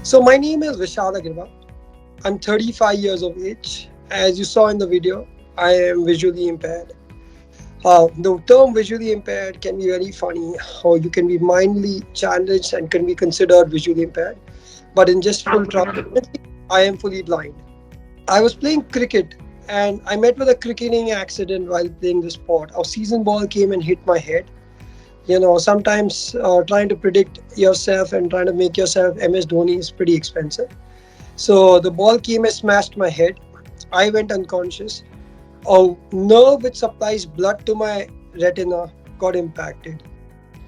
So my name is Vishal Agrawal. I'm 35 years of age. As you saw in the video, I am visually impaired. The term visually impaired can be very funny, how you can be mindly challenged and can be considered visually impaired. But in just full transparency, I am fully blind. I was playing cricket and I met with a cricketing accident while playing the sport. A season ball came and hit my head. Sometimes trying to predict yourself and trying to make yourself MS Dhoni is pretty expensive. So the ball came and smashed my head. I went unconscious. A nerve which supplies blood to my retina got impacted.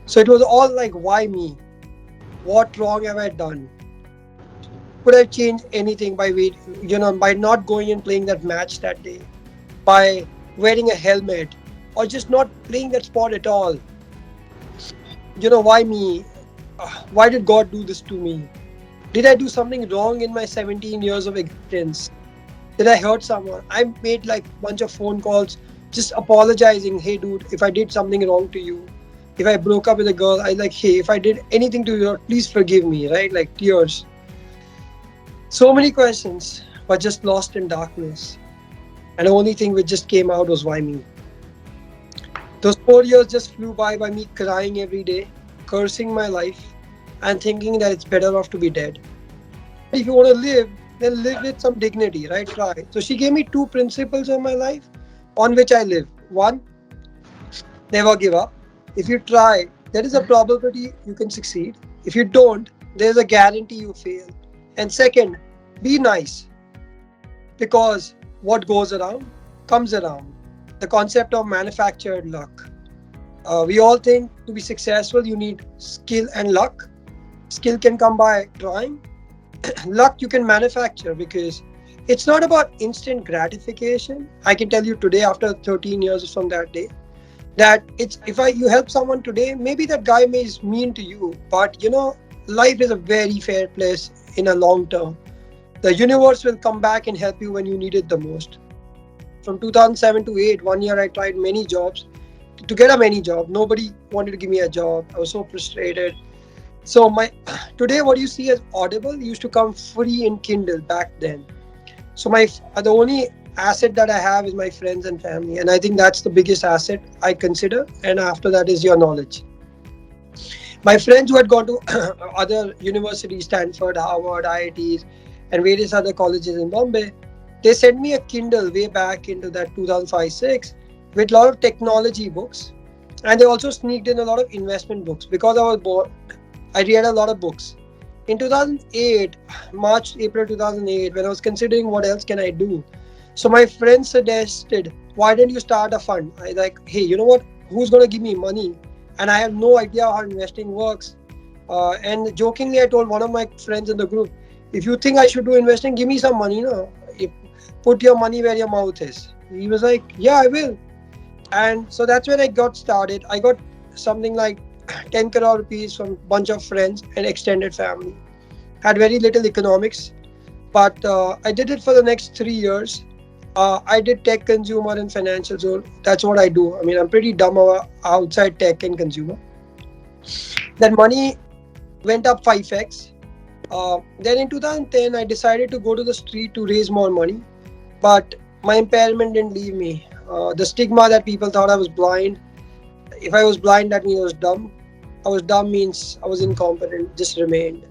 So it was all like, why me? What wrong have I done? Could I change anything by not going and playing that match that day, by wearing a helmet, or just not playing that sport at all? Why me? Why did God do this to me? Did I do something wrong in my 17 years of existence? Did I hurt someone? I made like a bunch of phone calls just apologizing. Hey, dude, if I did something wrong to you, if I broke up with a girl, hey, if I did anything to you, please forgive me, right? Like tears. So many questions, but just lost in darkness. And the only thing which just came out was why me? Those 4 years just flew by me crying every day, cursing my life, and thinking that it's better off to be dead. If you want to live, then live with some dignity, right? Try. So she gave me two principles of my life on which I live. One, never give up. If you try, there is a probability you can succeed. If you don't, there is a guarantee you fail. And second, be nice, because what goes around comes around. The concept of manufactured luck. We all think to be successful, you need skill and luck. Skill can come by trying. Luck you can manufacture, because it's not about instant gratification. I can tell you today, after 13 years from that day, that it's you help someone today, maybe that guy may is mean to you, but life is a very fair place in a long term. The universe will come back and help you when you need it the most. From 2007 to 8, 1 year I tried many jobs to get a many job. Nobody wanted to give me a job. I was so frustrated. So today what you see as Audible used to come free in Kindle back then. So the only asset that I have is my friends and family, and I think that's the biggest asset I consider. And after that is your knowledge. My friends who had gone to other universities, Stanford, Harvard, IITs, and various other colleges in Bombay, they sent me a Kindle way back into that 2005-06 with a lot of technology books, and they also sneaked in a lot of investment books because I was bored. I read a lot of books. In 2008, April 2008, when I was considering what else can I do, so my friend suggested, why don't you start a fund? I like, hey, you know what? Who's going to give me money? And I have no idea how investing works. And jokingly, I told one of my friends in the group, if you think I should do investing, give me some money. Put your money where your mouth is. He was like, yeah, I will. And so that's when I got started. I got something like 10 crore rupees from a bunch of friends and extended family. Had very little economics, but I did it for the next 3 years. I did tech, consumer, and financial. So that's what I do. I mean, I'm pretty dumb outside tech and consumer. That money went up 5x. Then in 2010, I decided to go to the street to raise more money. But my impairment didn't leave me. The stigma that people thought I was blind. If I was blind, that means I was dumb. I was dumb means I was incompetent, just remained.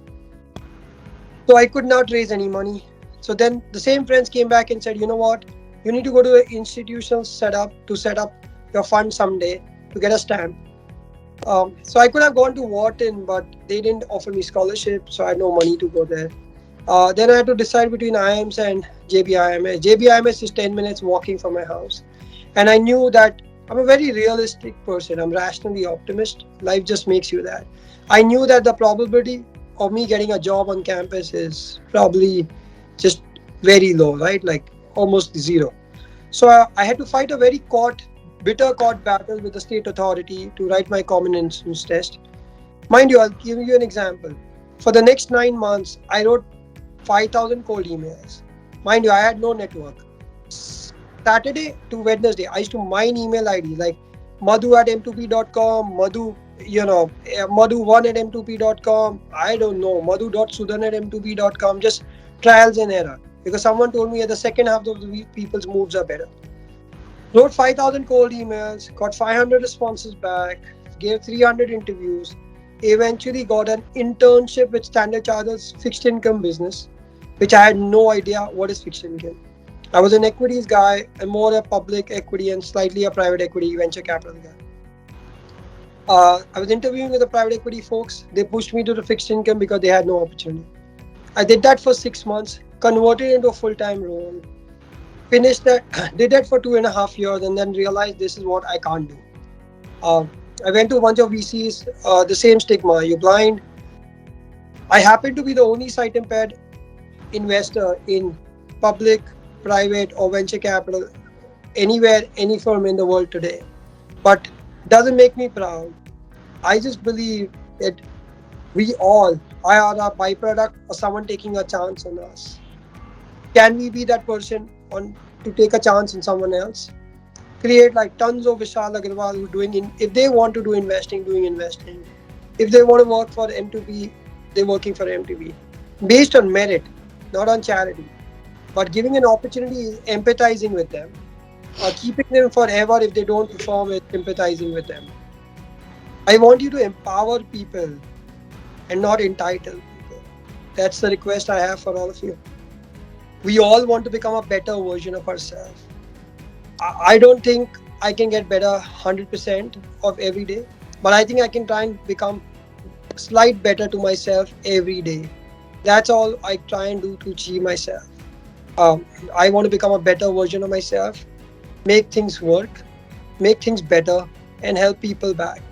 So I could not raise any money. So then the same friends came back and said, you know what? You need to go to an institutional setup to set up your fund someday to get a stamp. So I could have gone to Wharton, but they didn't offer me scholarship, so I had no money to go there. Then I had to decide between IIMS and JBIMS. JBIMS is 10 minutes walking from my house. And I knew that I'm a very realistic person. I'm rationally optimist. Life just makes you that. I knew that the probability of me getting a job on campus is probably just very low, right? Like almost zero. So I had to fight a very bitter court battle with the state authority to write my common entrance test. Mind you, I'll give you an example. For the next 9 months, I wrote 5,000 cold emails. Mind you, I had no network. Saturday to Wednesday, I used to mine email IDs like madhu at m2p.com, madhu Madhu1 at M2P.com. I don't know. Madhu.sudan at M2P.com. Just trials and error. Because someone told me at the second half of the week, people's moods are better. Wrote 5,000 cold emails, got 500 responses back, gave 300 interviews, eventually got an internship with Standard Chartered's fixed income business, which I had no idea what is fixed income. I was an equities guy and more a public equity and slightly a private equity venture capital guy. I was interviewing with the private equity folks. They pushed me to the fixed income because they had no opportunity. I did that for 6 months, converted into a full-time role, finished that, did that for 2.5 years, and then realized this is what I can't do. Uh, I went to a bunch of VCs, the same stigma. You're blind. I happen to be the only sight impaired investor in public, private, or venture capital anywhere, any firm in the world today. But doesn't make me proud. I just believe that we all are a byproduct of someone taking a chance on us. Can we be that person on to take a chance on someone else? Create like tons of Vishal Agrawal who if they want to do investing, doing investing. If they want to work for M2P, they're working for M2P. Based on merit, not on charity. But giving an opportunity is empathizing with them. Keeping them forever if they don't perform is sympathizing with them. I want you to empower people and not entitle people. That's the request I have for all of you. We all want to become a better version of ourselves. I don't think I can get better 100% of every day, but I think I can try and become slight better to myself every day. That's all I try and do to achieve myself. I want to become a better version of myself, make things work, make things better, and help people back.